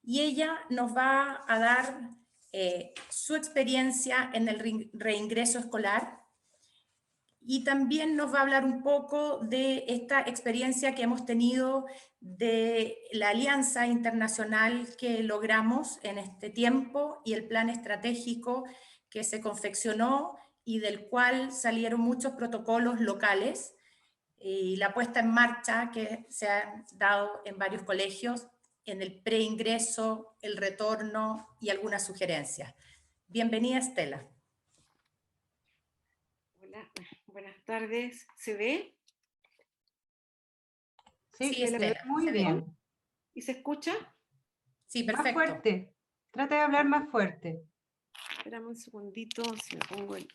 y ella nos va a dar su experiencia en el reingreso escolar y también nos va a hablar un poco de esta experiencia que hemos tenido de la alianza internacional que logramos en este tiempo y el plan estratégico que se confeccionó y del cual salieron muchos protocolos locales y la puesta en marcha que se ha dado en varios colegios en el preingreso, el retorno y algunas sugerencias. Bienvenida, Estela. Hola, buenas tardes. ¿Se ve? Sí, Estela, muy bien. ¿Y se escucha? Sí, perfecto. Más fuerte. Trata de hablar más fuerte. Espérame un segundito, si me pongo el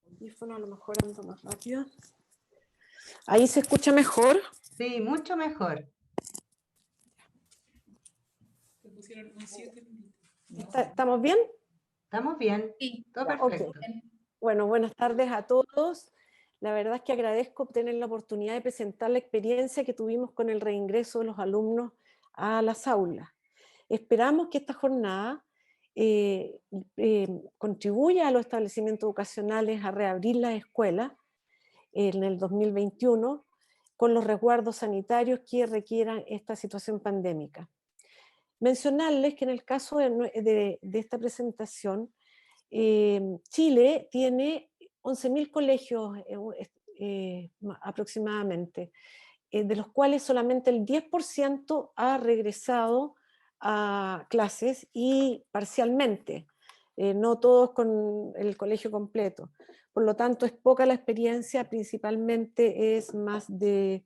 teléfono, a lo mejor ando más rápido. ¿Ahí se escucha mejor? Sí, mucho mejor. ¿Estamos bien? ¿Estamos bien? Sí, Todo ya, perfecto. Okay. Bueno, buenas tardes a todos. La verdad es que agradezco tener la oportunidad de presentar la experiencia que tuvimos con el reingreso de los alumnos a las aulas. Esperamos que esta jornada contribuya a los establecimientos educacionales a reabrir las escuelas en el 2021 con los resguardos sanitarios que requieran esta situación pandémica. Mencionarles que en el caso de esta presentación, Chile tiene 11.000 colegios aproximadamente, de los cuales solamente el 10% ha regresado a clases y parcialmente, no todos con el colegio completo. Por lo tanto, es poca la experiencia, principalmente es más de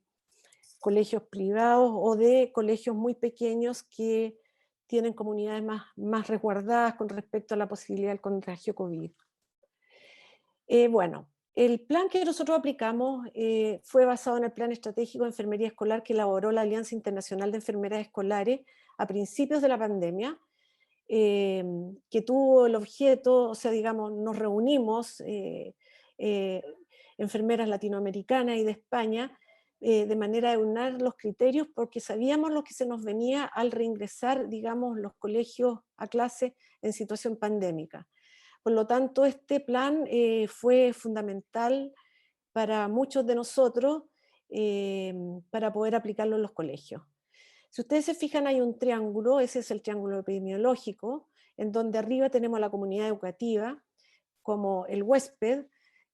colegios privados o de colegios muy pequeños que tienen comunidades más resguardadas con respecto a la posibilidad del contagio COVID. Bueno, el plan que nosotros aplicamos fue basado en el Plan Estratégico de Enfermería Escolar que elaboró la Alianza Internacional de Enfermeras Escolares a principios de la pandemia, que tuvo el objeto, o sea, digamos, nos reunimos enfermeras latinoamericanas y de España, de manera de unir los criterios porque sabíamos lo que se nos venía al reingresar, digamos, los colegios a clase en situación pandémica. Por lo tanto, este plan fue fundamental para muchos de nosotros para poder aplicarlo en los colegios. Si ustedes se fijan, hay un triángulo, ese es el triángulo epidemiológico, en donde arriba tenemos la comunidad educativa como el huésped,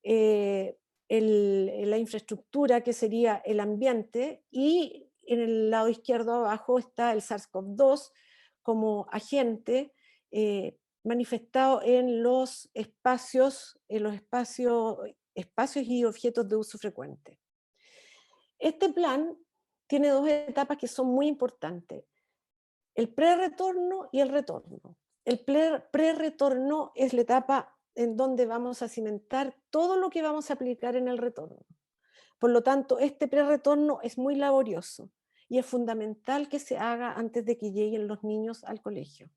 la infraestructura que sería el ambiente, y en el lado izquierdo abajo está el SARS-CoV-2 como agente manifestado en los espacios y objetos de uso frecuente. Este plan tiene dos etapas que son muy importantes: el pre-retorno y el retorno. El pre-retorno es la etapa en donde vamos a cimentar todo lo que vamos a aplicar en el retorno. Por lo tanto, este pre-retorno es muy laborioso y es fundamental que se haga antes de que lleguen los niños al colegio.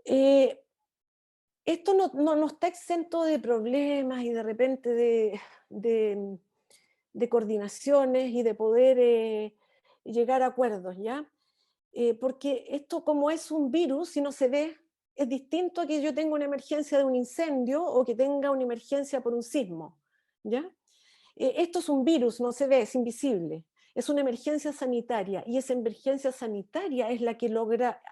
Esto no está exento de problemas y de repente de coordinaciones y de poder llegar a acuerdos, ¿ya? Porque esto, como es un virus, si no se ve, es distinto a que yo tenga una emergencia de un incendio o que tenga una emergencia por un sismo, ¿ya? Esto es un virus, no se ve, es invisible. Es una emergencia sanitaria y esa emergencia sanitaria es la que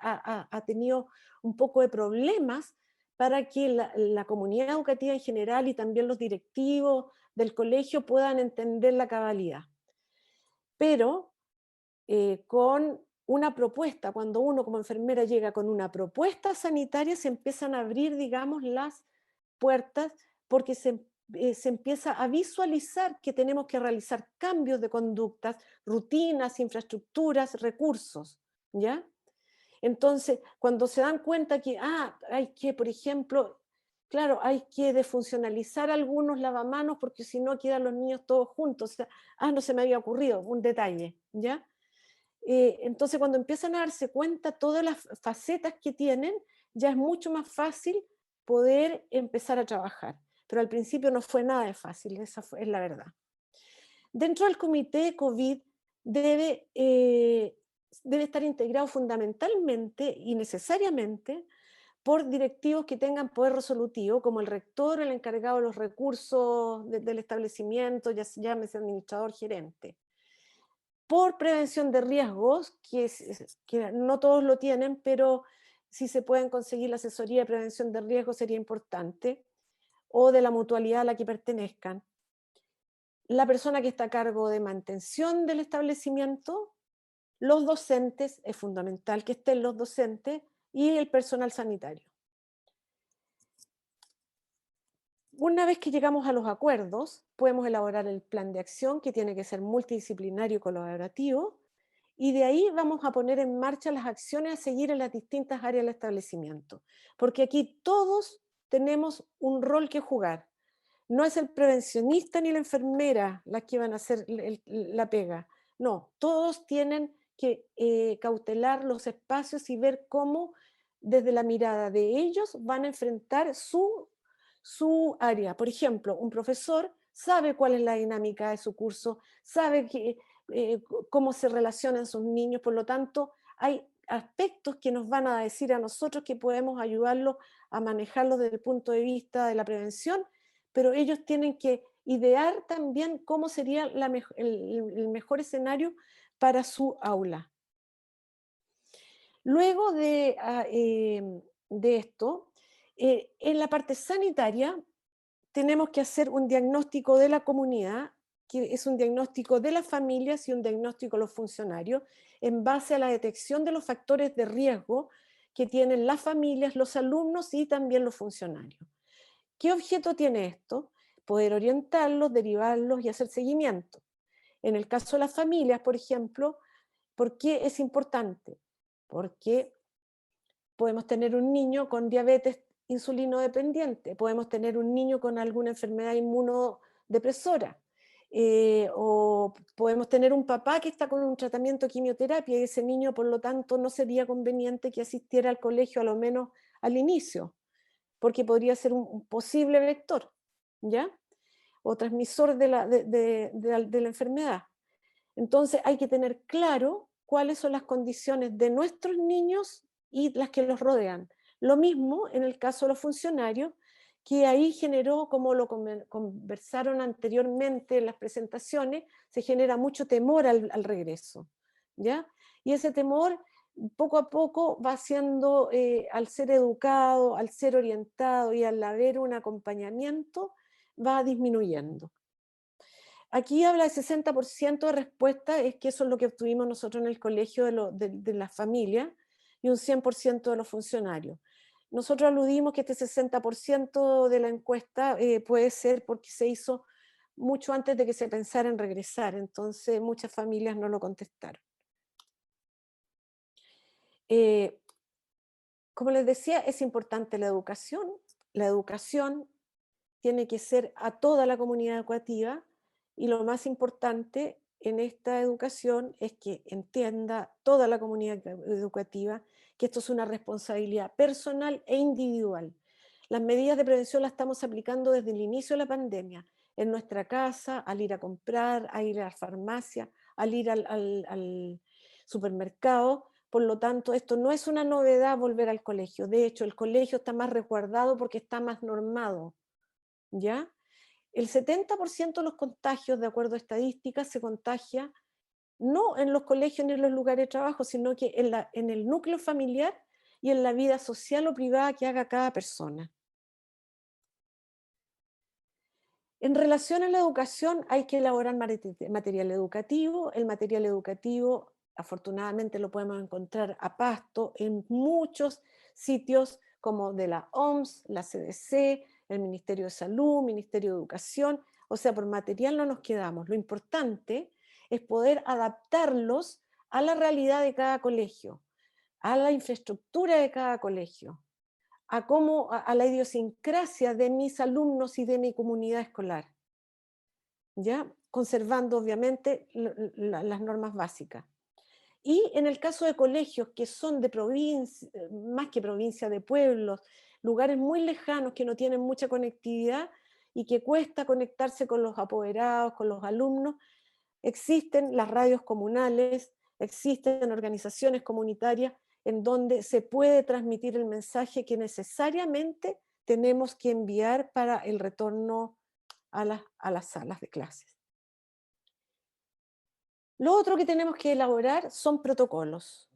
ha tenido un poco de problemas para que la comunidad educativa en general y también los directivos del colegio puedan entender la cabalidad. Pero con una propuesta, cuando uno como enfermera llega con una propuesta sanitaria, se empiezan a abrir, digamos, las puertas porque se empieza a visualizar que tenemos que realizar cambios de conductas, rutinas, infraestructuras, recursos, ¿ya? Entonces, cuando se dan cuenta que hay que, por ejemplo, claro, hay que desfuncionalizar algunos lavamanos porque si no quedan los niños todos juntos, o sea, no se me había ocurrido, un detalle, ¿ya? Entonces, cuando empiezan a darse cuenta todas las facetas que tienen, ya es mucho más fácil poder empezar a trabajar. Pero al principio no fue nada de fácil, esa es la verdad. Dentro del comité COVID debe estar integrado fundamentalmente y necesariamente por directivos que tengan poder resolutivo, como el rector, el encargado de los recursos del establecimiento, ya llámese administrador, gerente. Por prevención de riesgos, que no todos lo tienen, pero si se pueden conseguir la asesoría de prevención de riesgos sería importante, o de la mutualidad a la que pertenezcan. La persona que está a cargo de mantención del establecimiento, los docentes, es fundamental que estén los docentes, y el personal sanitario. Una vez que llegamos a los acuerdos, podemos elaborar el plan de acción, que tiene que ser multidisciplinario y colaborativo, y de ahí vamos a poner en marcha las acciones a seguir en las distintas áreas del establecimiento, porque aquí todos tenemos un rol que jugar. No es el prevencionista ni la enfermera las que van a hacer la pega, no, todos tienen que cautelar los espacios y ver cómo desde la mirada de ellos van a enfrentar su área. Por ejemplo, un profesor sabe cuál es la dinámica de su curso, sabe cómo se relacionan sus niños, por lo tanto, hay aspectos que nos van a decir a nosotros que podemos ayudarlos a manejarlos desde el punto de vista de la prevención, pero ellos tienen que idear también cómo sería el mejor escenario para su aula. Luego de esto, en la parte sanitaria, tenemos que hacer un diagnóstico de la comunidad, que es un diagnóstico de las familias y un diagnóstico de los funcionarios, en base a la detección de los factores de riesgo que tienen las familias, los alumnos y también los funcionarios. ¿Qué objeto tiene esto? Poder orientarlos, derivarlos y hacer seguimiento. En el caso de las familias, por ejemplo, ¿por qué es importante? Porque podemos tener un niño con diabetes insulino dependiente, podemos tener un niño con alguna enfermedad inmunodepresora, o podemos tener un papá que está con un tratamiento de quimioterapia y ese niño, por lo tanto, no sería conveniente que asistiera al colegio, a lo menos al inicio, porque podría ser un posible vector, ¿ya? O transmisor de la enfermedad. Entonces hay que tener claro cuáles son las condiciones de nuestros niños y las que los rodean. Lo mismo en el caso de los funcionarios, que ahí generó, como lo conversaron anteriormente en las presentaciones, se genera mucho temor al regreso, ¿ya? Y ese temor poco a poco va siendo, al ser educado, al ser orientado y al haber un acompañamiento, va disminuyendo. Aquí habla de 60% de respuesta, es que eso es lo que obtuvimos nosotros en el colegio de las familias, y un 100% de los funcionarios. Nosotros aludimos que este 60% de la encuesta puede ser porque se hizo mucho antes de que se pensara en regresar, entonces muchas familias no lo contestaron. Como les decía, es importante la educación. La educación tiene que ser a toda la comunidad educativa, y lo más importante en esta educación es que entienda toda la comunidad educativa que esto es una responsabilidad personal e individual. Las medidas de prevención las estamos aplicando desde el inicio de la pandemia, en nuestra casa, al ir a comprar, a ir a la farmacia, al ir al supermercado. Por lo tanto, esto no es una novedad volver al colegio. De hecho, el colegio está más resguardado porque está más normado, ¿ya? El 70% de los contagios, de acuerdo a estadísticas, se contagia no en los colegios ni en los lugares de trabajo, sino que en el núcleo familiar y en la vida social o privada que haga cada persona. En relación a la educación, hay que elaborar material educativo. El material educativo, afortunadamente, lo podemos encontrar a pasto en muchos sitios como de la OMS, la CDC, el Ministerio de Salud, Ministerio de Educación. O sea, por material no nos quedamos. Lo importante es poder adaptarlos a la realidad de cada colegio, a la infraestructura de cada colegio, a la idiosincrasia de mis alumnos y de mi comunidad escolar, ¿ya? Conservando obviamente las normas básicas. Y en el caso de colegios que son de provincia, más que provincia, de pueblos, lugares muy lejanos que no tienen mucha conectividad y que cuesta conectarse con los apoderados, con los alumnos, Existen las radios comunales, existen organizaciones comunitarias en donde se puede transmitir el mensaje que necesariamente tenemos que enviar para el retorno a las salas de clases. Lo otro que tenemos que elaborar son protocolos.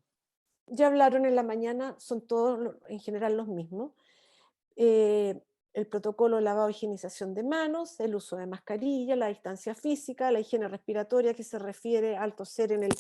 Ya hablaron en la mañana, son todos en general los mismos. El protocolo de lavado e higienización de manos, el uso de mascarilla, la distancia física, la higiene respiratoria que se refiere al toser en el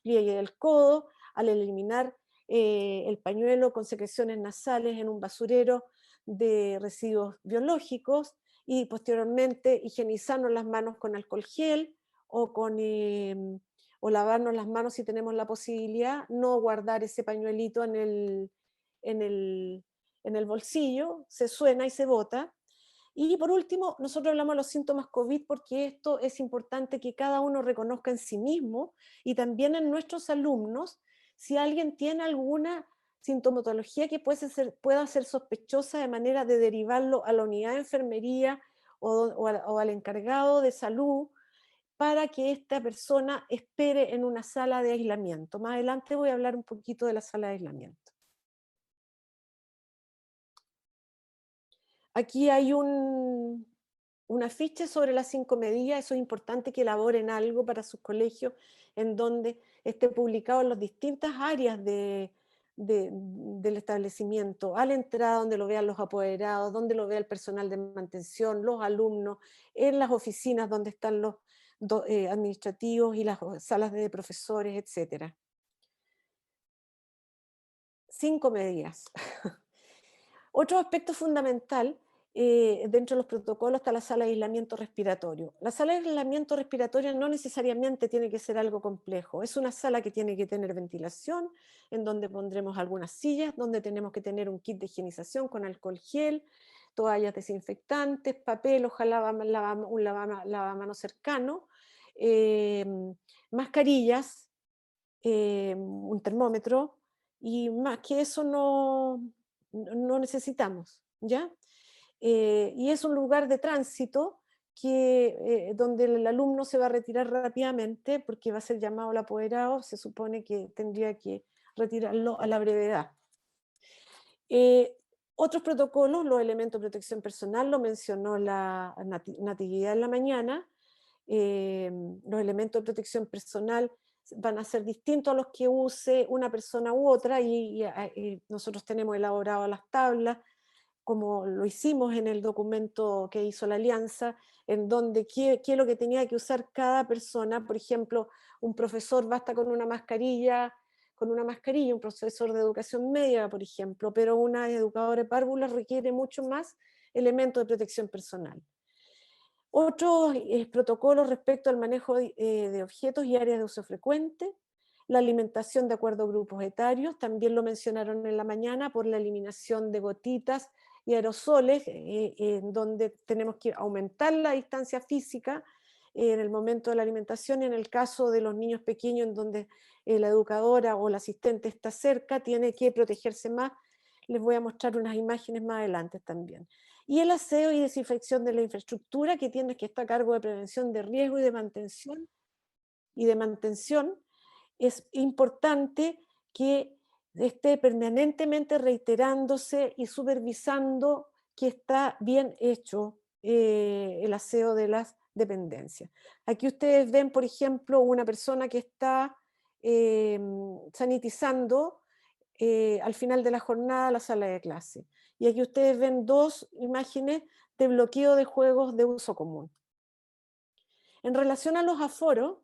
pliegue del codo, al eliminar el pañuelo con secreciones nasales en un basurero de residuos biológicos y posteriormente higienizarnos las manos con alcohol gel o lavarnos las manos si tenemos la posibilidad, no guardar ese pañuelito en el bolsillo, se suena y se bota. Y por último, nosotros hablamos de los síntomas COVID porque esto es importante que cada uno reconozca en sí mismo y también en nuestros alumnos si alguien tiene alguna sintomatología que pueda ser sospechosa de manera de derivarlo a la unidad de enfermería o al encargado de salud para que esta persona espere en una sala de aislamiento. Más adelante voy a hablar un poquito de la sala de aislamiento. Aquí hay un afiche sobre las 5 medidas. Eso es importante que elaboren algo para sus colegios en donde esté publicado en las distintas áreas del establecimiento, a la entrada donde lo vean los apoderados, donde lo vea el personal de mantención, los alumnos, en las oficinas donde están los administrativos y las salas de profesores, etc. 5 medidas. Otro aspecto fundamental dentro de los protocolos está la sala de aislamiento respiratorio. La sala de aislamiento respiratorio no necesariamente tiene que ser algo complejo. Es una sala que tiene que tener ventilación, en donde pondremos algunas sillas, donde tenemos que tener un kit de higienización con alcohol gel, toallas desinfectantes, papel, ojalá un lavamanos cercano, mascarillas, un termómetro, y más que eso no necesitamos, ¿ya? Y es un lugar de tránsito donde el alumno se va a retirar rápidamente porque va a ser llamado al apoderado, se supone que tendría que retirarlo a la brevedad. Otros protocolos, los elementos de protección personal, lo mencionó la Natividad en la mañana. Los elementos de protección personal van a ser distintos a los que use una persona u otra y nosotros tenemos elaboradas las tablas como lo hicimos en el documento que hizo la Alianza, en donde qué es lo que tenía que usar cada persona. Por ejemplo, un profesor basta con una mascarilla, un profesor de educación media, por ejemplo, pero una educadora de párvulas requiere mucho más elementos de protección personal. Otros protocolos respecto al manejo de objetos y áreas de uso frecuente, la alimentación de acuerdo a grupos etarios, también lo mencionaron en la mañana por la eliminación de gotitas y aerosoles, en donde tenemos que aumentar la distancia física en el momento de la alimentación, y en el caso de los niños pequeños, en donde la educadora o la asistente está cerca, tiene que protegerse más. Les voy a mostrar unas imágenes más adelante también. Y el aseo y desinfección de la infraestructura, que está a cargo de prevención de riesgo y de mantención. Es importante que esté permanentemente reiterándose y supervisando que está bien hecho el aseo de las dependencias. Aquí ustedes ven, por ejemplo, una persona que está sanitizando al final de la jornada la sala de clase. Y aquí ustedes ven 2 imágenes de bloqueo de juegos de uso común. En relación a los aforos,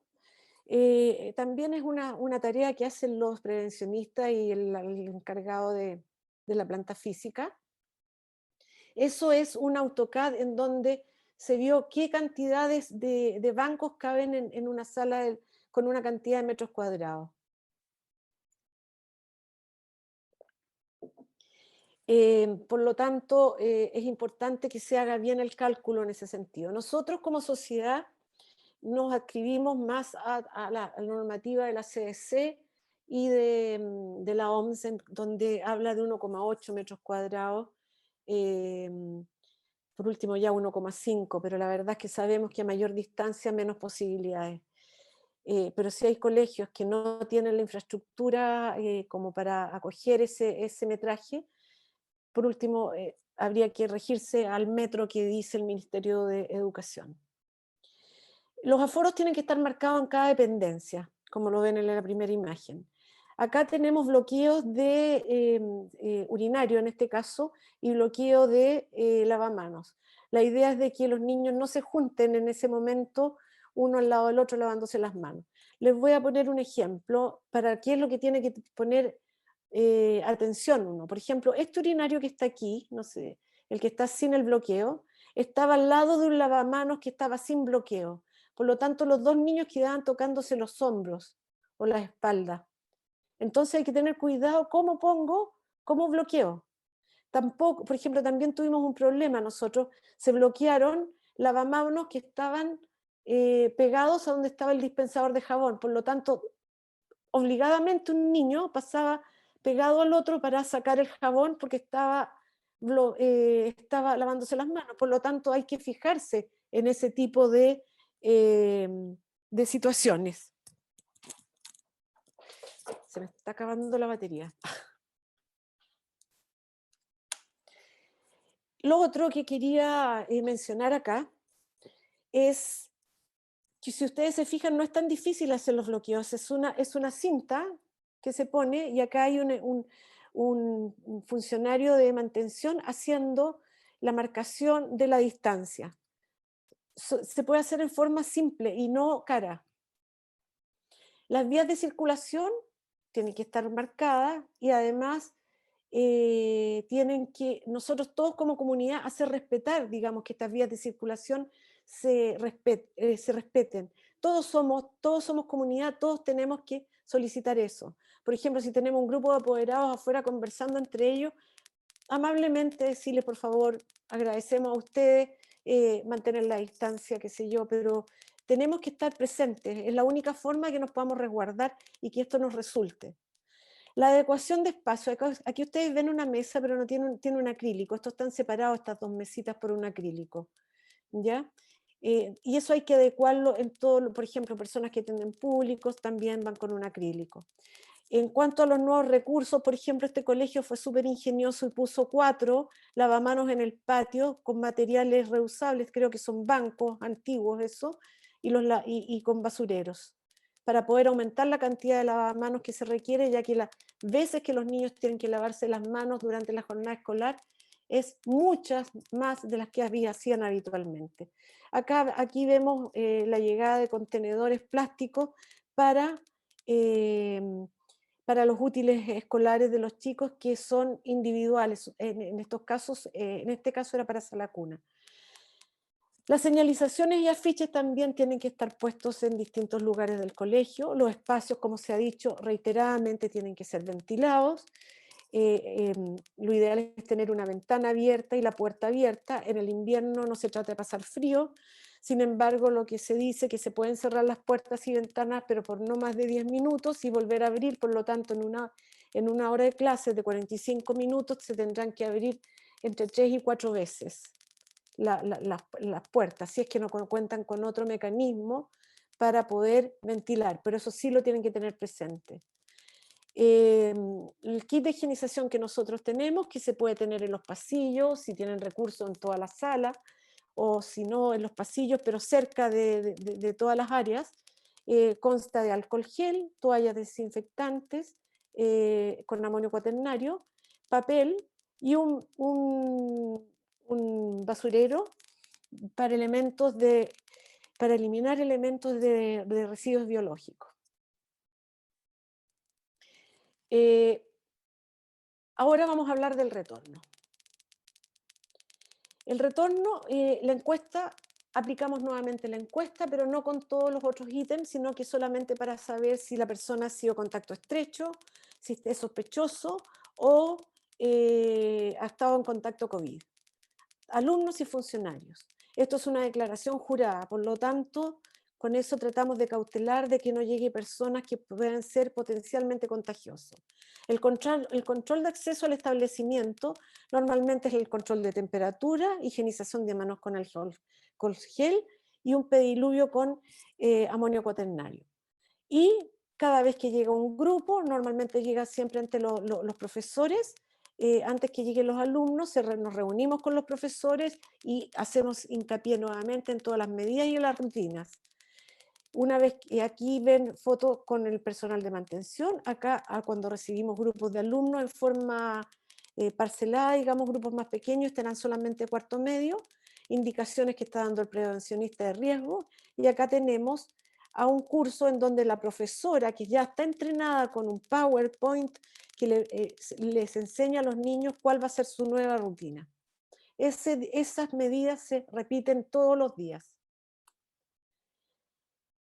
también es una tarea que hacen los prevencionistas y el encargado de la planta física. Eso es un AutoCAD en donde se vio qué cantidades de bancos caben en una sala con una cantidad de metros cuadrados. Por lo tanto, es importante que se haga bien el cálculo en ese sentido. Nosotros como sociedad nos adscribimos más a la normativa de la CDC y de la OMS, donde habla de 1,8 metros cuadrados, por último ya 1,5, pero la verdad es que sabemos que a mayor distancia menos posibilidades. pero si hay colegios que no tienen la infraestructura como para acoger ese metraje, por último, habría que regirse al metro que dice el Ministerio de Educación. Los aforos tienen que estar marcados en cada dependencia, como lo ven en la primera imagen. Acá tenemos bloqueos de urinario en este caso y bloqueo de lavamanos. La idea es de que los niños no se junten en ese momento uno al lado del otro lavándose las manos. Les voy a poner un ejemplo para qué es lo que tiene que poner atención uno. Por ejemplo, este urinario que está aquí, no sé, el que está sin el bloqueo, estaba al lado de un lavamanos que estaba sin bloqueo. Por lo tanto, los dos niños quedaban tocándose los hombros o la espalda. Entonces hay que tener cuidado cómo pongo, cómo bloqueo. Tampoco, por ejemplo, también tuvimos un problema nosotros, se bloquearon lavamanos que estaban pegados a donde estaba el dispensador de jabón. Por lo tanto, obligadamente un niño pasaba pegado al otro para sacar el jabón porque estaba lavándose las manos. Por lo tanto, hay que fijarse en ese tipo de situaciones. Se me está acabando la batería. Lo otro que quería mencionar acá es que si ustedes se fijan no es tan difícil hacer los bloqueos, es una cinta que se pone y acá hay un funcionario de mantención haciendo la marcación de la distancia. Se puede hacer en forma simple y no cara. Las vías de circulación tienen que estar marcadas y además tienen que, nosotros todos como comunidad, hacer respetar, digamos, que estas vías de circulación se respeten. Todos somos comunidad, todos tenemos que solicitar eso. Por ejemplo, si tenemos un grupo de apoderados afuera conversando entre ellos, amablemente decirles, por favor, agradecemos a ustedes, mantener la distancia, qué sé yo, pero tenemos que estar presentes, es la única forma que nos podamos resguardar y que esto nos resulte. La adecuación de espacio, aquí ustedes ven una mesa, pero no tiene un acrílico, estos están separados, estas dos mesitas, por un acrílico, ¿ya? Y eso hay que adecuarlo en todo, por ejemplo, personas que tienen públicos también van con un acrílico. En cuanto a los nuevos recursos, por ejemplo, este colegio fue súper ingenioso y puso 4 lavamanos en el patio con materiales reusables, creo que son bancos antiguos eso, y con basureros, para poder aumentar la cantidad de lavamanos que se requiere, ya que las veces que los niños tienen que lavarse las manos durante la jornada escolar es muchas más de las que hacían habitualmente. Aquí vemos la llegada de contenedores plásticos para los útiles escolares de los chicos que son individuales. En estos casos, en este caso era para sala cuna. Las señalizaciones y afiches también tienen que estar puestos en distintos lugares del colegio. Los espacios, como se ha dicho reiteradamente, tienen que ser ventilados. Lo ideal es tener una ventana abierta y la puerta abierta. En el invierno no se trata de pasar frío. Sin embargo, lo que se dice es que se pueden cerrar las puertas y ventanas, pero por no más de 10 minutos y volver a abrir. Por lo tanto, en una hora de clases de 45 minutos se tendrán que abrir entre 3 y 4 veces las puertas, si es que no cuentan con otro mecanismo para poder ventilar, pero eso sí lo tienen que tener presente. El kit de higienización que nosotros tenemos, que se puede tener en los pasillos, si tienen recursos en toda la sala, o si no en los pasillos, pero cerca de todas las áreas, consta de alcohol gel, toallas desinfectantes con amonio cuaternario, papel y un basurero para eliminar elementos de residuos biológicos. Ahora vamos a hablar del retorno. El retorno, la encuesta, aplicamos nuevamente la encuesta, pero no con todos los otros ítems, sino que solamente para saber si la persona ha sido contacto estrecho, si es sospechoso o ha estado en contacto COVID. Alumnos y funcionarios. Esto es una declaración jurada, por lo tanto, con eso tratamos de cautelar de que no llegue personas que puedan ser potencialmente contagiosas. El control de acceso al establecimiento normalmente es el control de temperatura, higienización de manos con alcohol gel y un pediluvio con amonio cuaternario. Y cada vez que llega un grupo, normalmente llega siempre ante los profesores, antes que lleguen los alumnos, nos reunimos con los profesores y hacemos hincapié nuevamente en todas las medidas y en las rutinas. Una vez que aquí ven fotos con el personal de mantención, acá cuando recibimos grupos de alumnos en forma parcelada, digamos grupos más pequeños, estarán solamente cuarto medio, indicaciones que está dando el prevencionista de riesgo, y acá tenemos a un curso en donde la profesora, que ya está entrenada con un PowerPoint, que les enseña a los niños cuál va a ser su nueva rutina. Esas medidas se repiten todos los días.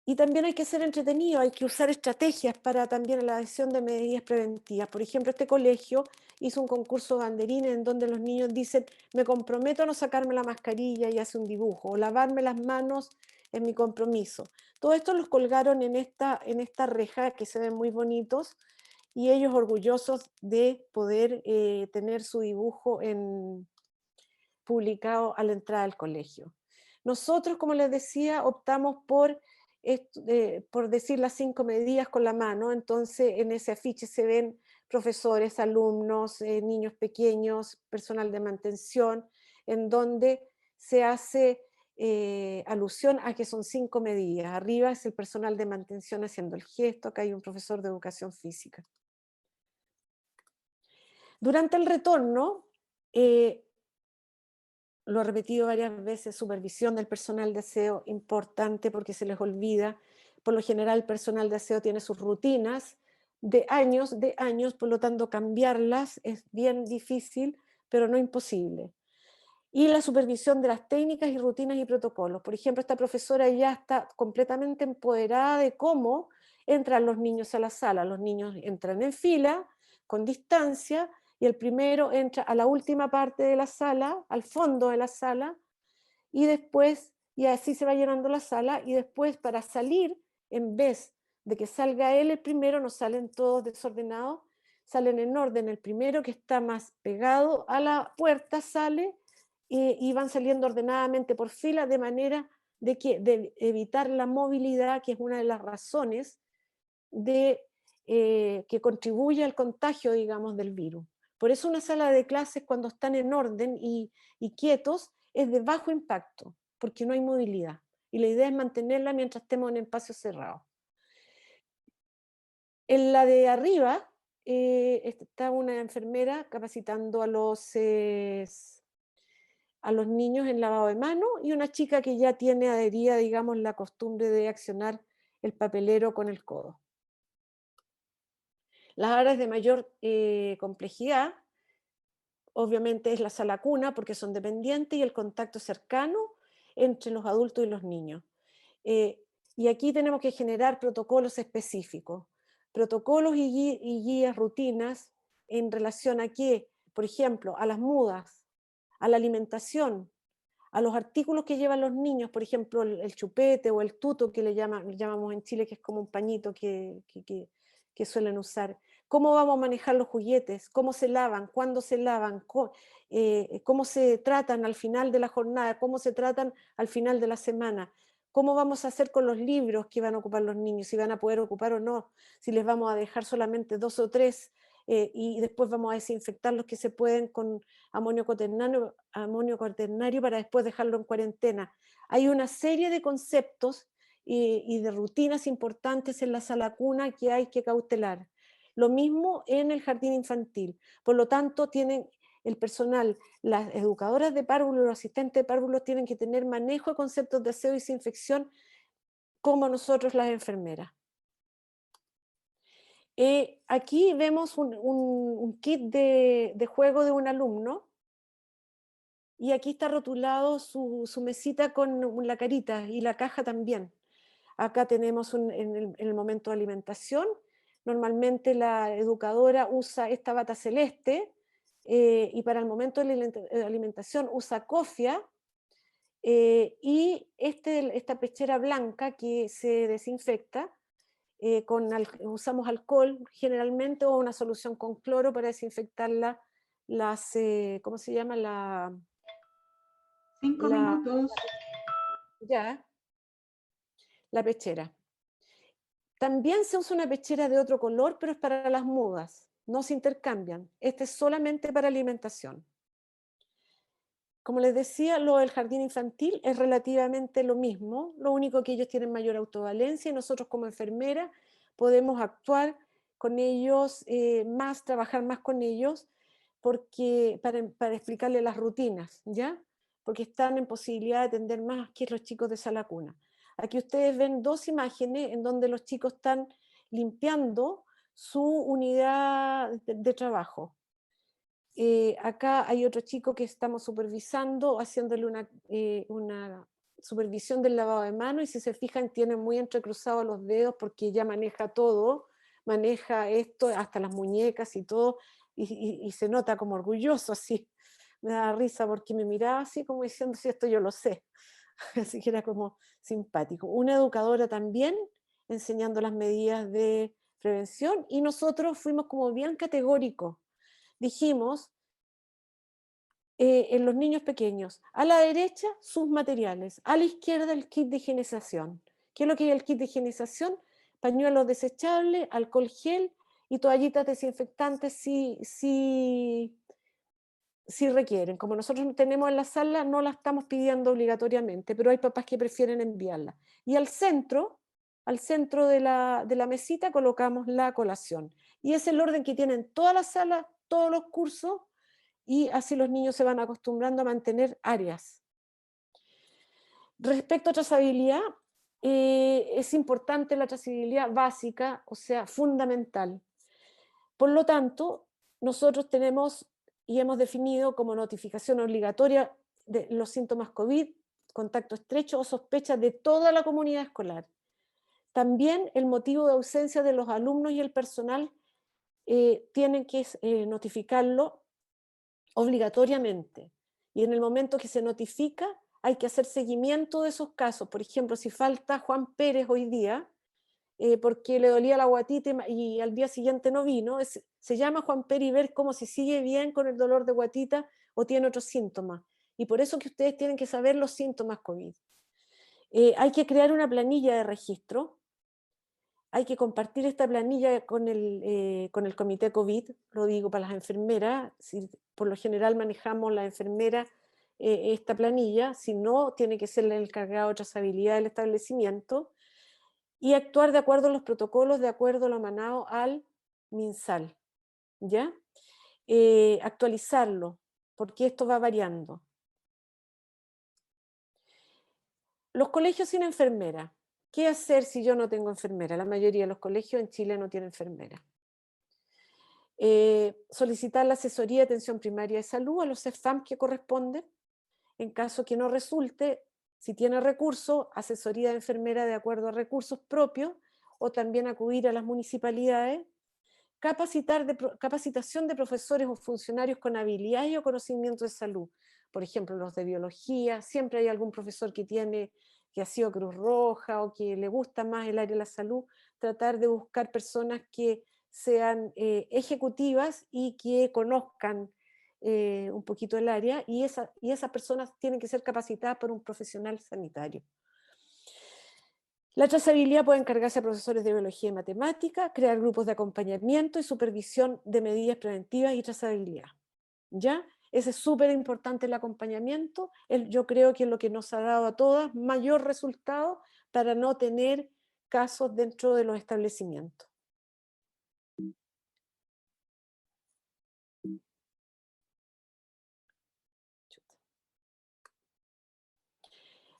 Y también hay que ser entretenido, hay que usar estrategias para también la adhesión de medidas preventivas. Por ejemplo, este colegio hizo un concurso banderines en donde los niños dicen, me comprometo a no sacarme la mascarilla y hace un dibujo, o lavarme las manos es mi compromiso. Todo esto los colgaron en esta reja que se ven muy bonitos y ellos orgullosos de poder tener su dibujo publicado a la entrada del colegio. Nosotros, como les decía, optamos por decir las 5 medidas con la mano, entonces en ese afiche se ven profesores, alumnos, niños pequeños, personal de mantención, en donde se hace alusión a que son 5 medidas. Arriba es el personal de mantención haciendo el gesto, acá hay un profesor de educación física. Durante el retorno, lo he repetido varias veces, supervisión del personal de aseo, importante porque se les olvida. Por lo general el personal de aseo tiene sus rutinas de años, por lo tanto cambiarlas es bien difícil, pero no imposible. Y la supervisión de las técnicas y rutinas y protocolos. Por ejemplo, esta profesora ya está completamente empoderada de cómo entran los niños a la sala. Los niños entran en fila, con distancia, y el primero entra a la última parte de la sala, al fondo de la sala, y después, y así se va llenando la sala, y después para salir, en vez de que salga él el primero, no salen todos desordenados, salen en orden. El primero que está más pegado a la puerta sale, y van saliendo ordenadamente por fila, de manera de evitar la movilidad, que es una de las razones que contribuye al contagio, digamos, del virus. Por eso una sala de clases, cuando están en orden y quietos, es de bajo impacto, porque no hay movilidad. Y la idea es mantenerla mientras estemos en espacios cerrados. En la de arriba está una enfermera capacitando a los niños en lavado de mano, y una chica que ya tiene adherida, digamos, la costumbre de accionar el papelero con el codo. Las áreas de mayor complejidad, obviamente, es la sala cuna, porque son dependientes, y el contacto cercano entre los adultos y los niños. Y aquí tenemos que generar protocolos específicos, protocolos y guías, rutinas, en relación a qué, por ejemplo, a las mudas, a la alimentación, a los artículos que llevan los niños, por ejemplo, el chupete o el tuto, que le llamamos en Chile, que es como un pañito que suelen usar. ¿Cómo vamos a manejar los juguetes? ¿Cómo se lavan? ¿Cuándo se lavan? ¿Cómo se tratan al final de la jornada? ¿Cómo se tratan al final de la semana? ¿Cómo vamos a hacer con los libros que van a ocupar los niños? Si van a poder ocupar o no, si les vamos a dejar solamente 2 o 3, y después vamos a desinfectar los que se pueden con amonio cuaternario para después dejarlo en cuarentena. Hay una serie de conceptos y de rutinas importantes en la sala cuna que hay que cautelar. Lo mismo en el jardín infantil. Por lo tanto, tienen el personal, las educadoras de párvulos, los asistentes de párvulos tienen que tener manejo de conceptos de aseo y desinfección, como nosotros las enfermeras. Aquí vemos un kit de juego de un alumno, y aquí está rotulado su mesita con la carita, y la caja también. Acá tenemos en el momento de alimentación, normalmente la educadora usa esta bata celeste, y para el momento de la alimentación usa cofia, y esta pechera blanca que se desinfecta, usamos alcohol generalmente, o una solución con cloro para desinfectar ¿cómo se llama? 5 minutos. Ya, la pechera. También se usa una pechera de otro color, pero es para las mudas, no se intercambian. Este es solamente para alimentación. Como les decía, lo del jardín infantil es relativamente lo mismo, lo único que ellos tienen mayor autovalencia y nosotros como enfermera podemos actuar con ellos más, trabajar más con ellos, porque, para explicarles las rutinas, ¿ya? Porque están en posibilidad de atender más que los chicos de sala cuna. Aquí ustedes ven dos imágenes en donde los chicos están limpiando su unidad de trabajo. Acá hay otro chico que estamos supervisando, haciéndole una supervisión del lavado de manos, y si se fijan tiene muy entrecruzados los dedos porque ella maneja todo, maneja esto, hasta las muñecas y todo, y se nota como orgulloso, así. Me da risa porque me miraba así como diciendo, sí, esto yo lo sé. Así que era como simpático. Una educadora también enseñando las medidas de prevención, y nosotros fuimos como bien categóricos. Dijimos, en los niños pequeños, a la derecha sus materiales, a la izquierda el kit de higienización. ¿Qué es lo que es el kit de higienización? Pañuelos desechables, alcohol gel y toallitas desinfectantes si requieren. Como nosotros no tenemos en la sala, no la estamos pidiendo obligatoriamente, pero hay papás que prefieren enviarla. Y al centro de la mesita colocamos la colación. Y es el orden que tienen todas las salas, todos los cursos, y así los niños se van acostumbrando a mantener áreas. Respecto a trazabilidad, es importante la trazabilidad básica, o sea, fundamental. Por lo tanto, nosotros tenemos y hemos definido como notificación obligatoria de los síntomas COVID, contacto estrecho o sospechas de toda la comunidad escolar. También el motivo de ausencia de los alumnos y el personal tienen que notificarlo obligatoriamente. Y en el momento que se notifica, hay que hacer seguimiento de esos casos. Por ejemplo, si falta Juan Pérez hoy día, porque le dolía la guatita y al día siguiente no vino, se llama Juan Pérez y ver cómo si sigue bien con el dolor de guatita o tiene otros síntomas. Y por eso que ustedes tienen que saber los síntomas COVID. Hay que crear una planilla de registro. Hay que compartir esta planilla con el comité COVID, lo digo para las enfermeras, si por lo general manejamos la enfermera esta planilla, si no, tiene que ser el encargado de trazabilidad del establecimiento, y actuar de acuerdo a los protocolos, de acuerdo a lo emanado al MinSal, ¿ya? Actualizarlo, porque esto va variando. Los colegios sin enfermera. ¿Qué hacer si yo no tengo enfermera? La mayoría de los colegios en Chile no tienen enfermera. Solicitar la asesoría de atención primaria de salud a los CEFAM que corresponden. En caso que no resulte, si tiene recursos, asesoría de enfermera de acuerdo a recursos propios, o también acudir a las municipalidades. Capacitación de profesores o funcionarios con habilidades o conocimientos de salud. Por ejemplo, los de biología, siempre hay algún profesor que ha sido Cruz Roja o que le gusta más el área de la salud. Tratar de buscar personas que sean ejecutivas y que conozcan un poquito el área, y esas personas tienen que ser capacitadas por un profesional sanitario. La trazabilidad puede encargarse a profesores de biología y matemática, crear grupos de acompañamiento y supervisión de medidas preventivas y trazabilidad. ¿Ya? Ese es súper importante, el acompañamiento. Yo creo que es lo que nos ha dado a todas mayor resultado para no tener casos dentro de los establecimientos.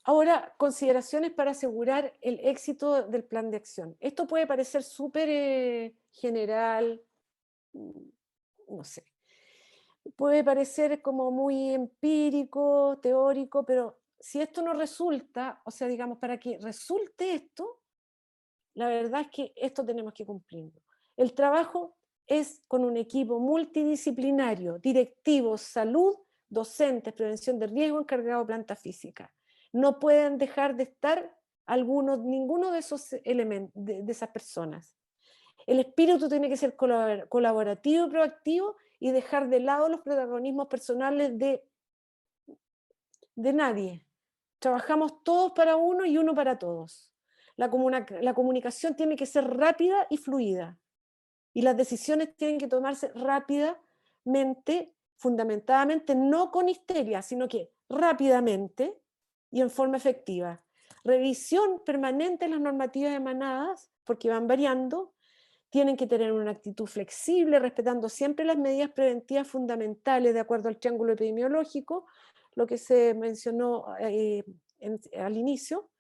Ahora, consideraciones para asegurar el éxito del plan de acción. Esto puede parecer súper general, no sé. Puede parecer como muy empírico, teórico, pero si esto no resulta, o sea, digamos, para que resulte esto, la verdad es que esto tenemos que cumplirlo. El trabajo es con un equipo multidisciplinario, directivos, salud, docentes, prevención de riesgo, encargado de planta física. No pueden dejar de estar ninguno de esos elementos, de esas personas. El espíritu tiene que ser colaborativo y proactivo, y dejar de lado los protagonismos personales de nadie. Trabajamos todos para uno y uno para todos. La comunicación tiene que ser rápida y fluida. Y las decisiones tienen que tomarse rápidamente, fundamentadamente, no con histeria, sino que rápidamente y en forma efectiva. Revisión permanente de las normativas emanadas, porque van variando. Tienen que tener una actitud flexible, respetando siempre las medidas preventivas fundamentales de acuerdo al triángulo epidemiológico, lo que se mencionó al inicio.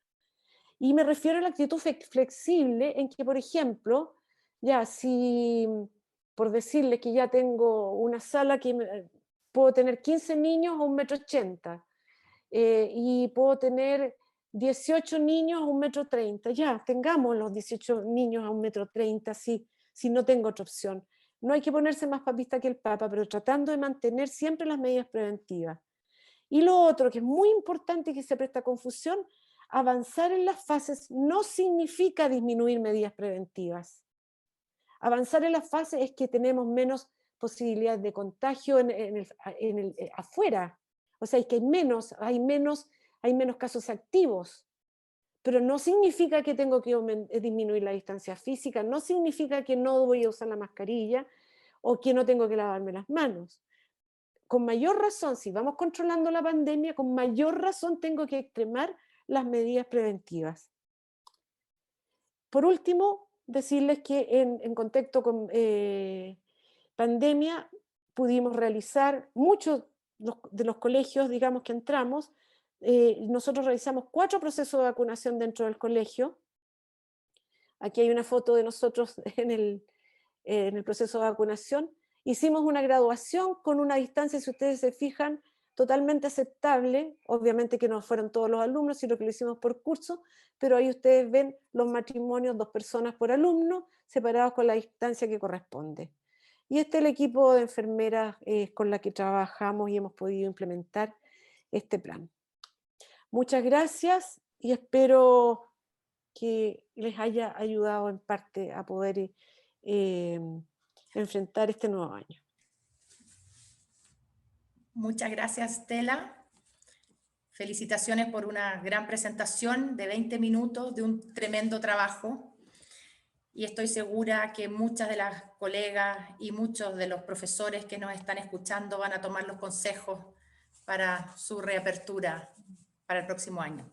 Y me refiero a la actitud flexible en que, por ejemplo, ya si, por decirle que ya tengo una sala que puedo tener 15 niños a 1,80 m, y puedo tener 18 niños a 1,30 m, ya, tengamos los 18 niños a 1,30 m si no tengo otra opción. No hay que ponerse más papista que el Papa, pero tratando de mantener siempre las medidas preventivas. Y lo otro que es muy importante y que se presta confusión, avanzar en las fases no significa disminuir medidas preventivas. Avanzar en las fases es que tenemos menos posibilidades de contagio afuera. O sea, es que hay menos casos activos. Pero no significa que tengo que disminuir la distancia física, no significa que no voy a usar la mascarilla o que no tengo que lavarme las manos. Con mayor razón, si vamos controlando la pandemia, con mayor razón tengo que extremar las medidas preventivas. Por último, decirles que en contexto con pandemia pudimos realizar muchos de los colegios, digamos, que entramos. Nosotros realizamos 4 procesos de vacunación dentro del colegio. Aquí hay una foto de nosotros en el proceso de vacunación. Hicimos una graduación con una distancia, si ustedes se fijan, totalmente aceptable. Obviamente que no fueron todos los alumnos, sino que lo hicimos por curso, pero ahí ustedes ven los matrimonios, 2 personas por alumno, separados con la distancia que corresponde. Y este es el equipo de enfermeras con la que trabajamos y hemos podido implementar este plan. Muchas gracias y espero que les haya ayudado en parte a poder enfrentar este nuevo año. Muchas gracias, Stella. Felicitaciones por una gran presentación de 20 minutos de un tremendo trabajo. Y estoy segura que muchas de las colegas y muchos de los profesores que nos están escuchando van a tomar los consejos para su reapertura para el próximo año.